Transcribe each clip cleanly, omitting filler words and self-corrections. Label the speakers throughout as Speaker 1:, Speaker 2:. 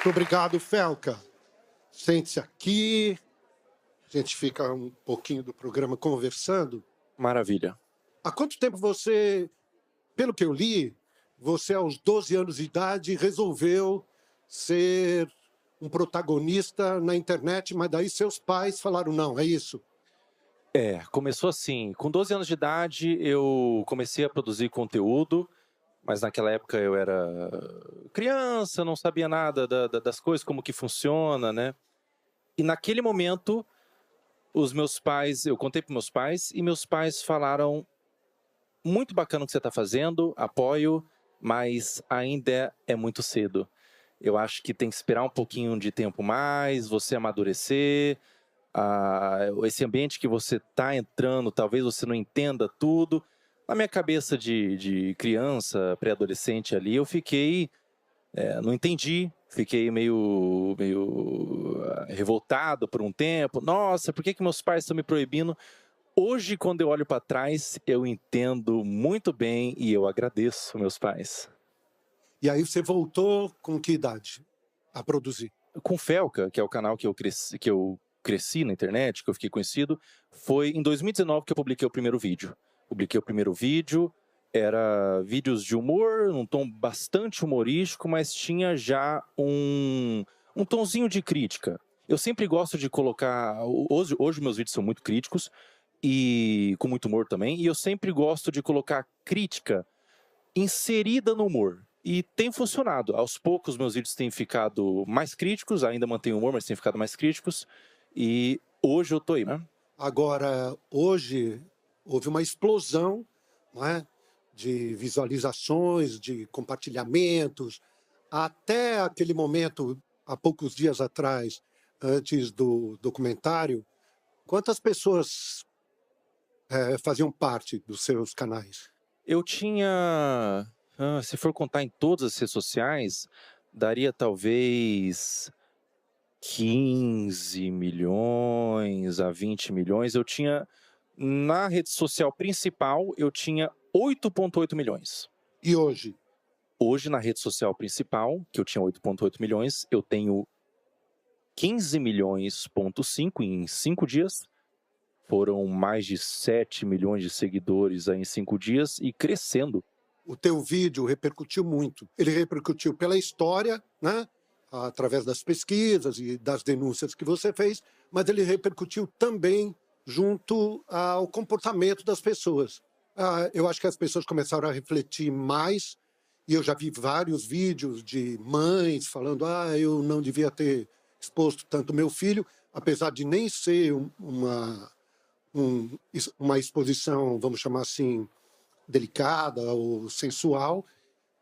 Speaker 1: Muito obrigado, Felca. Sente-se aqui. A gente fica um pouquinho do programa conversando.
Speaker 2: Maravilha.
Speaker 1: Há quanto tempo você, pelo que eu li, você aos 12 anos de idade resolveu ser um protagonista na internet, mas daí seus pais falaram não, é isso?
Speaker 2: Começou assim, com 12 anos de idade eu comecei a produzir conteúdo, mas naquela época eu era criança, não sabia nada das coisas, como que funciona, né? E naquele momento, eu contei para meus pais, e meus pais falaram, muito bacana o que você está fazendo, apoio, mas ainda é muito cedo. Eu acho que tem que esperar um pouquinho de tempo mais, você amadurecer, esse ambiente que você está entrando, talvez você não entenda tudo. Na minha cabeça de criança, pré-adolescente ali, eu fiquei, não entendi, fiquei meio revoltado por um tempo. Nossa, por que meus pais estão me proibindo? Hoje, quando eu olho para trás, eu entendo muito bem e eu agradeço meus pais.
Speaker 1: E aí você voltou com que idade a produzir?
Speaker 2: Com Felca, que é o canal que eu cresci na internet, que eu fiquei conhecido, foi em 2019 que eu publiquei o primeiro vídeo. Publiquei o primeiro vídeo, era vídeos de humor, um tom bastante humorístico, mas tinha já um tonzinho de crítica. Eu sempre gosto de colocar... Hoje meus vídeos são muito críticos, e com muito humor também, e eu sempre gosto de colocar crítica inserida no humor. E tem funcionado. Aos poucos, meus vídeos têm ficado mais críticos, ainda mantenho humor, mas têm ficado mais críticos. E hoje eu tô aí, né?
Speaker 1: Agora, hoje, houve uma explosão, não é? De visualizações, de compartilhamentos. Até aquele momento, há poucos dias atrás, antes do documentário, quantas pessoas faziam parte dos seus canais?
Speaker 2: Eu tinha... se for contar em todas as redes sociais, daria talvez 15 milhões a 20 milhões. Eu tinha... Na rede social principal, eu tinha 8,8 milhões.
Speaker 1: E hoje?
Speaker 2: Hoje, na rede social principal, que eu tinha 8,8 milhões, eu tenho 15 milhões,5 em 5 dias. Foram mais de 7 milhões de seguidores aí em 5 dias e crescendo.
Speaker 1: O teu vídeo repercutiu muito. Ele repercutiu pela história, né? Através das pesquisas e das denúncias que você fez, mas ele repercutiu também junto ao comportamento das pessoas. Eu acho que as pessoas começaram a refletir mais, e eu já vi vários vídeos de mães falando eu não devia ter exposto tanto meu filho, apesar de nem ser uma exposição, vamos chamar assim, delicada ou sensual.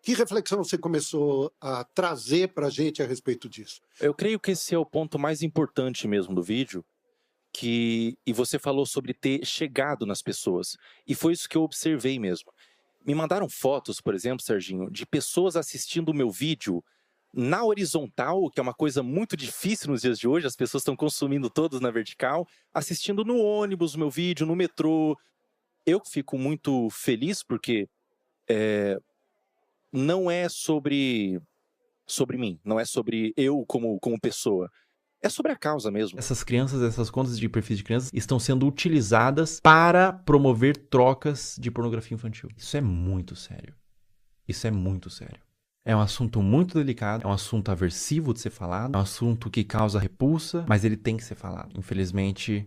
Speaker 1: Que reflexão você começou a trazer para a gente a respeito disso?
Speaker 2: Eu creio que esse é o ponto mais importante mesmo do vídeo, e você falou sobre ter chegado nas pessoas, e foi isso que eu observei mesmo. Me mandaram fotos, por exemplo, Serginho, de pessoas assistindo o meu vídeo na horizontal, que é uma coisa muito difícil nos dias de hoje, as pessoas estão consumindo todos na vertical, assistindo no ônibus o meu vídeo, no metrô. Eu fico muito feliz porque não é sobre mim, não é sobre eu como pessoa. É sobre a causa mesmo.
Speaker 3: Essas crianças, essas contas de perfis de crianças estão sendo utilizadas para promover trocas de pornografia infantil. Isso é muito sério. Isso é muito sério. É um assunto muito delicado, é um assunto aversivo de ser falado, é um assunto que causa repulsa, mas ele tem que ser falado. Infelizmente,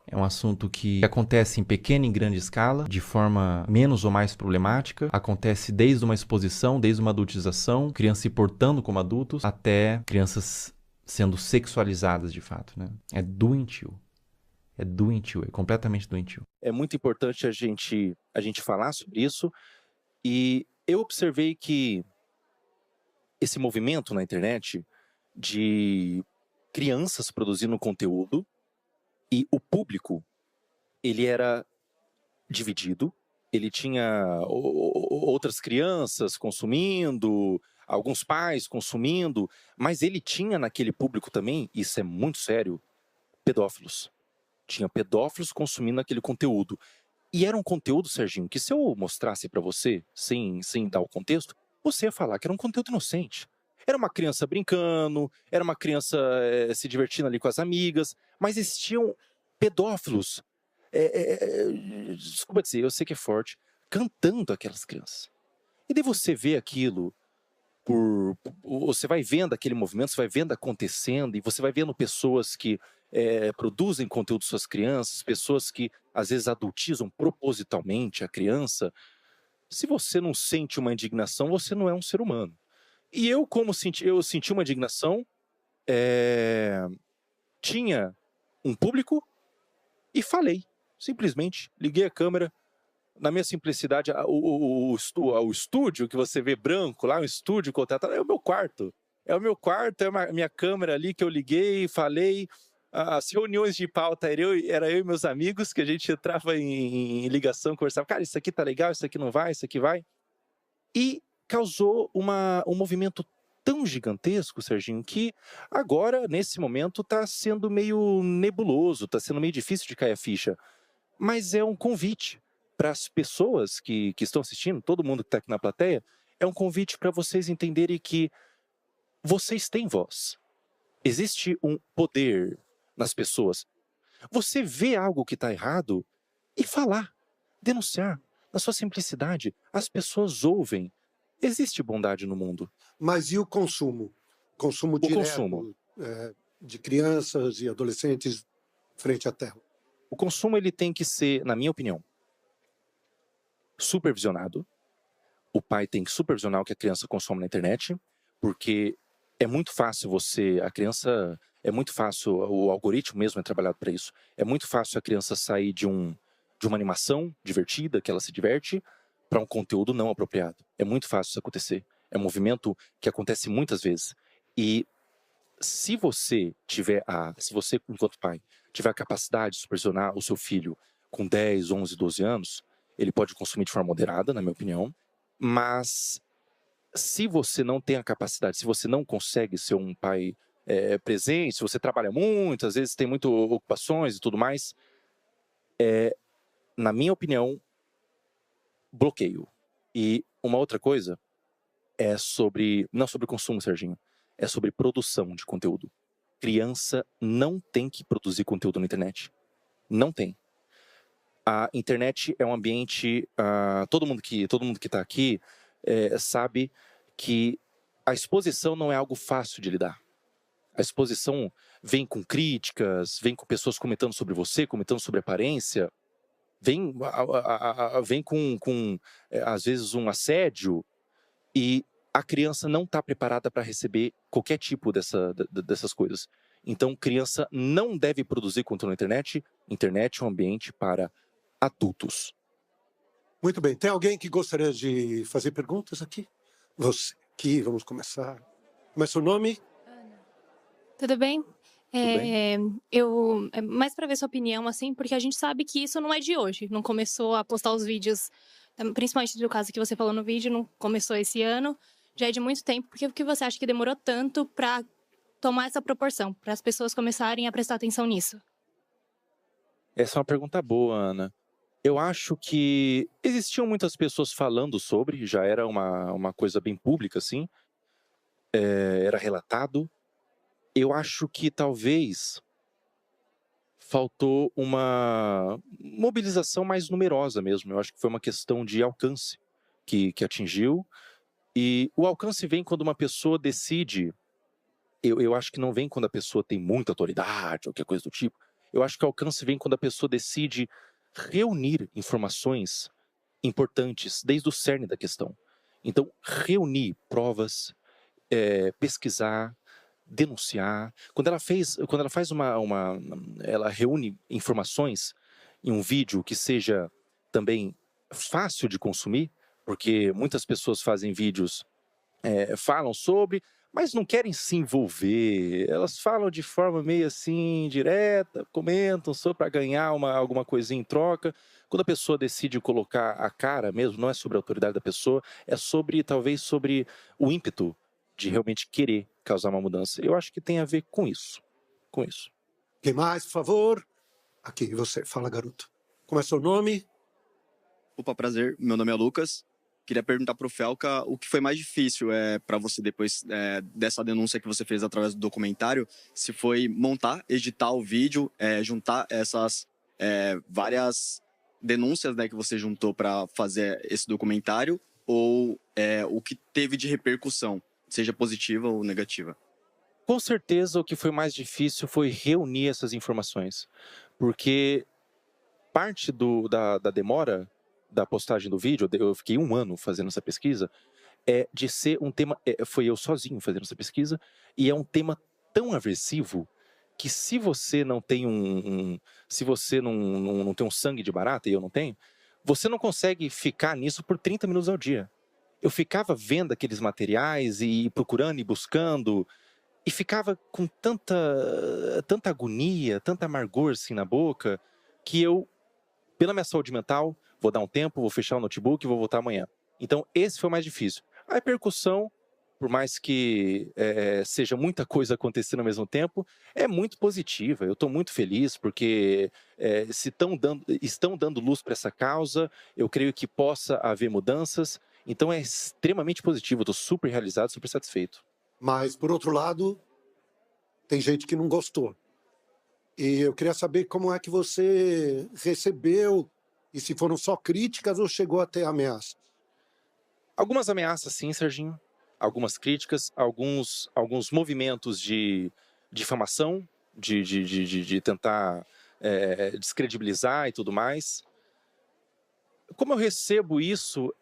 Speaker 3: é um assunto que acontece em pequena e grande escala, de forma menos ou mais problemática. Acontece desde uma exposição, desde uma adultização, crianças se portando como adultos, até crianças sendo sexualizadas de fato, né? É doentio. É doentio, é completamente doentio.
Speaker 2: É muito importante a gente falar sobre isso, e eu observei que esse movimento na internet de crianças produzindo conteúdo, e o público, ele era dividido, ele tinha outras crianças consumindo, alguns pais consumindo, mas ele tinha naquele público também, isso é muito sério, pedófilos. Tinha pedófilos consumindo aquele conteúdo. E era um conteúdo, Serginho, que se eu mostrasse pra você, sem dar o contexto, você ia falar que era um conteúdo inocente. Era uma criança brincando, era uma criança se divertindo ali com as amigas, mas existiam pedófilos, desculpa dizer, eu sei que é forte, cantando aquelas crianças. E daí você vê aquilo, você vai vendo aquele movimento, você vai vendo acontecendo, e você vai vendo pessoas que produzem conteúdo para suas crianças, pessoas que às vezes adultizam propositalmente a criança. Se você não sente uma indignação, você não é um ser humano. E eu, eu senti uma indignação, tinha um público e falei. Simplesmente liguei a câmera. Na minha simplicidade, o estúdio que você vê branco lá, o estúdio contratado, é o meu quarto. É o meu quarto, é a minha câmera ali que eu liguei, falei. As reuniões de pauta era eu e meus amigos, que a gente entrava em ligação, conversava. Cara, isso aqui tá legal, isso aqui não vai, isso aqui vai. E causou um movimento tão gigantesco, Serginho, que agora, nesse momento, tá sendo meio nebuloso, tá sendo meio difícil de cair a ficha. Mas é um convite para as pessoas que estão assistindo, todo mundo que está aqui na plateia, é um convite para vocês entenderem que vocês têm voz. Existe um poder nas pessoas. Você vê algo que está errado e falar, denunciar, na sua simplicidade. As pessoas ouvem. Existe bondade no mundo.
Speaker 1: Mas e o consumo? Consumo direto
Speaker 2: consumo.
Speaker 1: De crianças e adolescentes frente à tela.
Speaker 2: O consumo ele tem que ser, na minha opinião, supervisionado. O pai tem que supervisionar o que a criança consome na internet, porque é muito fácil é muito fácil, o algoritmo mesmo é trabalhado para isso. É muito fácil a criança sair de uma animação divertida, que ela se diverte, para um conteúdo não apropriado. É muito fácil isso acontecer. É um movimento que acontece muitas vezes. E se você, enquanto pai, tiver a capacidade de supervisionar o seu filho com 10, 11, 12 anos, ele pode consumir de forma moderada, na minha opinião, mas se você não tem a capacidade, se você não consegue ser um pai presente, se você trabalha muito, às vezes tem muitas ocupações e tudo mais, na minha opinião, bloqueio. E uma outra coisa não sobre consumo, Serginho, é sobre produção de conteúdo. Criança não tem que produzir conteúdo na internet. Não tem. A internet é um ambiente... todo mundo que está aqui sabe que a exposição não é algo fácil de lidar. A exposição vem com críticas, vem com pessoas comentando sobre você, comentando sobre aparência, vem com às vezes, um assédio, e a criança não está preparada para receber qualquer tipo dessas coisas. Então, criança não deve produzir conteúdo na internet. Internet é um ambiente para adultos.
Speaker 1: Muito bem. Tem alguém que gostaria de fazer perguntas aqui? Você aqui, vamos começar. Começa o nome?
Speaker 4: Ana. Tudo bem? Mais para ver sua opinião, assim, porque a gente sabe que isso não é de hoje. Não começou a postar os vídeos, principalmente do caso que você falou no vídeo, não começou esse ano. Já é de muito tempo. Por que você acha que demorou tanto para tomar essa proporção, para as pessoas começarem a prestar atenção nisso?
Speaker 2: Essa é uma pergunta boa, Ana. Eu acho que existiam muitas pessoas falando sobre, já era uma coisa bem pública, assim, era relatado. Eu acho que talvez faltou uma mobilização mais numerosa mesmo. Eu acho que foi uma questão de alcance que atingiu. E o alcance vem quando uma pessoa decide. Eu acho que não vem quando a pessoa tem muita autoridade ou qualquer coisa do tipo. Eu acho que o alcance vem quando a pessoa decide reunir informações importantes desde o cerne da questão. Então, reunir provas, pesquisar, denunciar. Quando ela faz ela reúne informações em um vídeo que seja também fácil de consumir, porque muitas pessoas fazem vídeos, falam sobre, mas não querem se envolver. Elas falam de forma meio assim, direta, comentam só para ganhar alguma coisinha em troca. Quando a pessoa decide colocar a cara mesmo, não é sobre a autoridade da pessoa, é talvez sobre o ímpeto de realmente querer causar uma mudança. Eu acho que tem a ver com isso.
Speaker 1: Quem mais, por favor? Aqui, você. Fala, garoto. Como é seu nome?
Speaker 5: Opa, prazer. Meu nome é Lucas. Queria perguntar para o Felca o que foi mais difícil para você depois dessa denúncia que você fez através do documentário, se foi montar, editar o vídeo, juntar essas várias denúncias, né, que você juntou para fazer esse documentário, ou o que teve de repercussão, seja positiva ou negativa.
Speaker 2: Com certeza o que foi mais difícil foi reunir essas informações, porque parte da demora da postagem do vídeo, eu fiquei 1 ano fazendo essa pesquisa, de ser um tema, foi eu sozinho fazendo essa pesquisa, e é um tema tão aversivo que se você não tem se você não tem um sangue de barata, e eu não tenho, você não consegue ficar nisso por 30 minutos ao dia. Eu ficava vendo aqueles materiais e procurando e buscando, e ficava com tanta agonia, tanta amargor assim na boca, que eu, pela minha saúde mental, vou dar um tempo, vou fechar o notebook e vou voltar amanhã. Então, esse foi o mais difícil. A repercussão, por mais que seja muita coisa acontecendo ao mesmo tempo, é muito positiva. Eu estou muito feliz porque se estão dando luz para essa causa, eu creio que possa haver mudanças. Então, é extremamente positivo. Eu estou super realizado, super satisfeito.
Speaker 1: Mas, por outro lado, tem gente que não gostou. E eu queria saber como é que você recebeu, e se foram só críticas ou chegou a ter ameaças?
Speaker 2: Algumas ameaças, sim, Serginho. Algumas críticas, alguns movimentos de difamação, de tentar descredibilizar e tudo mais. Como eu recebo isso,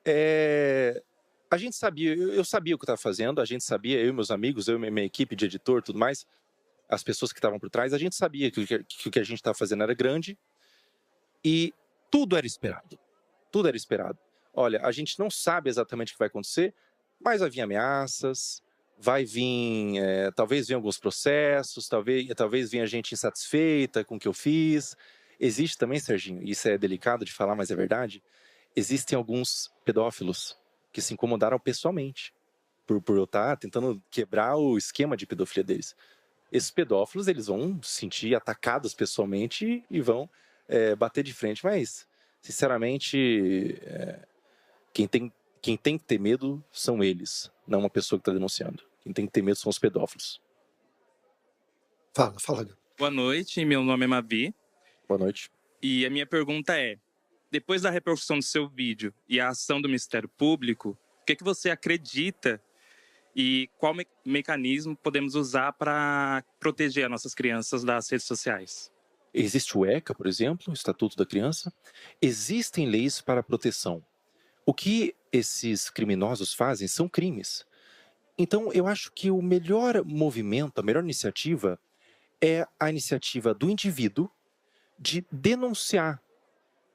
Speaker 2: a gente sabia, eu sabia o que eu estava fazendo, a gente sabia, eu e meus amigos, eu e minha equipe de editor e tudo mais, as pessoas que estavam por trás, a gente sabia que o que a gente estava fazendo era grande e tudo era esperado. Tudo era esperado. Olha, a gente não sabe exatamente o que vai acontecer, mas vai vir ameaças, vai vir, talvez venham alguns processos, talvez venha gente insatisfeita com o que eu fiz. Existe também, Serginho, e isso é delicado de falar, mas é verdade, existem alguns pedófilos que se incomodaram pessoalmente por eu estar tentando quebrar o esquema de pedofilia deles. Esses pedófilos, eles vão se sentir atacados pessoalmente e vão bater de frente, mas, sinceramente, quem tem que ter medo são eles, não uma pessoa que está denunciando. Quem tem que ter medo são os pedófilos.
Speaker 1: Fala.
Speaker 6: Boa noite, meu nome é Mavi.
Speaker 2: Boa noite.
Speaker 6: E a minha pergunta é, depois da repercussão do seu vídeo e a ação do Ministério Público, o que você acredita e qual mecanismo podemos usar para proteger as nossas crianças das redes sociais?
Speaker 2: Existe o ECA, por exemplo, o Estatuto da Criança. Existem leis para proteção. O que esses criminosos fazem são crimes. Então, eu acho que o melhor movimento, a melhor iniciativa é a iniciativa do indivíduo de denunciar,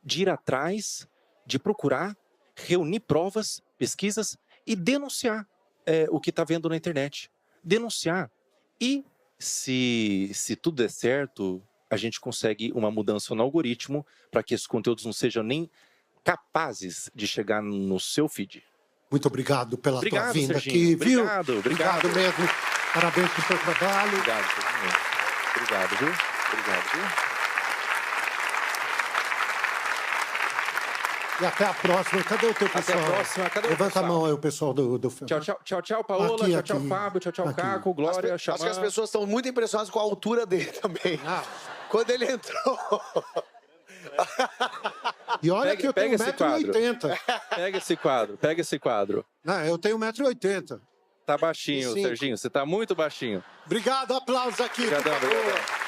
Speaker 2: de ir atrás, de procurar, reunir provas, pesquisas e denunciar o que está vendo na internet. Denunciar. E se tudo der certo, a gente consegue uma mudança no algoritmo para que esses conteúdos não sejam nem capazes de chegar no seu feed.
Speaker 1: Muito obrigado pela tua vinda
Speaker 2: Serginho.
Speaker 1: aqui, viu?
Speaker 2: Obrigado
Speaker 1: Mesmo. Parabéns pelo seu trabalho.
Speaker 2: Obrigado, Serginho. Obrigado, viu?
Speaker 1: E até a próxima. Cadê o teu pessoal?
Speaker 2: Até a próxima. Cadê o
Speaker 1: Levanta
Speaker 2: pessoal?
Speaker 1: a mão aí, o pessoal do
Speaker 2: Tchau, Paola.
Speaker 1: Aqui,
Speaker 2: tchau,
Speaker 1: aqui.
Speaker 2: Fábio. Tchau,
Speaker 1: Aqui.
Speaker 2: Caco. Glória,
Speaker 7: Acho que as
Speaker 2: Xamã.
Speaker 7: pessoas estão muito impressionadas com a altura dele também. Quando ele entrou...
Speaker 1: E olha que eu tenho
Speaker 2: Pega esse quadro.
Speaker 1: 1,80m.
Speaker 2: Pega esse quadro.
Speaker 1: Não, eu tenho 1,80m.
Speaker 2: Tá baixinho,
Speaker 1: Sim.
Speaker 2: Serginho. Você tá muito baixinho.
Speaker 1: Obrigado, aplausos aqui.
Speaker 2: Obrigadão,
Speaker 1: por favor.
Speaker 2: obrigado.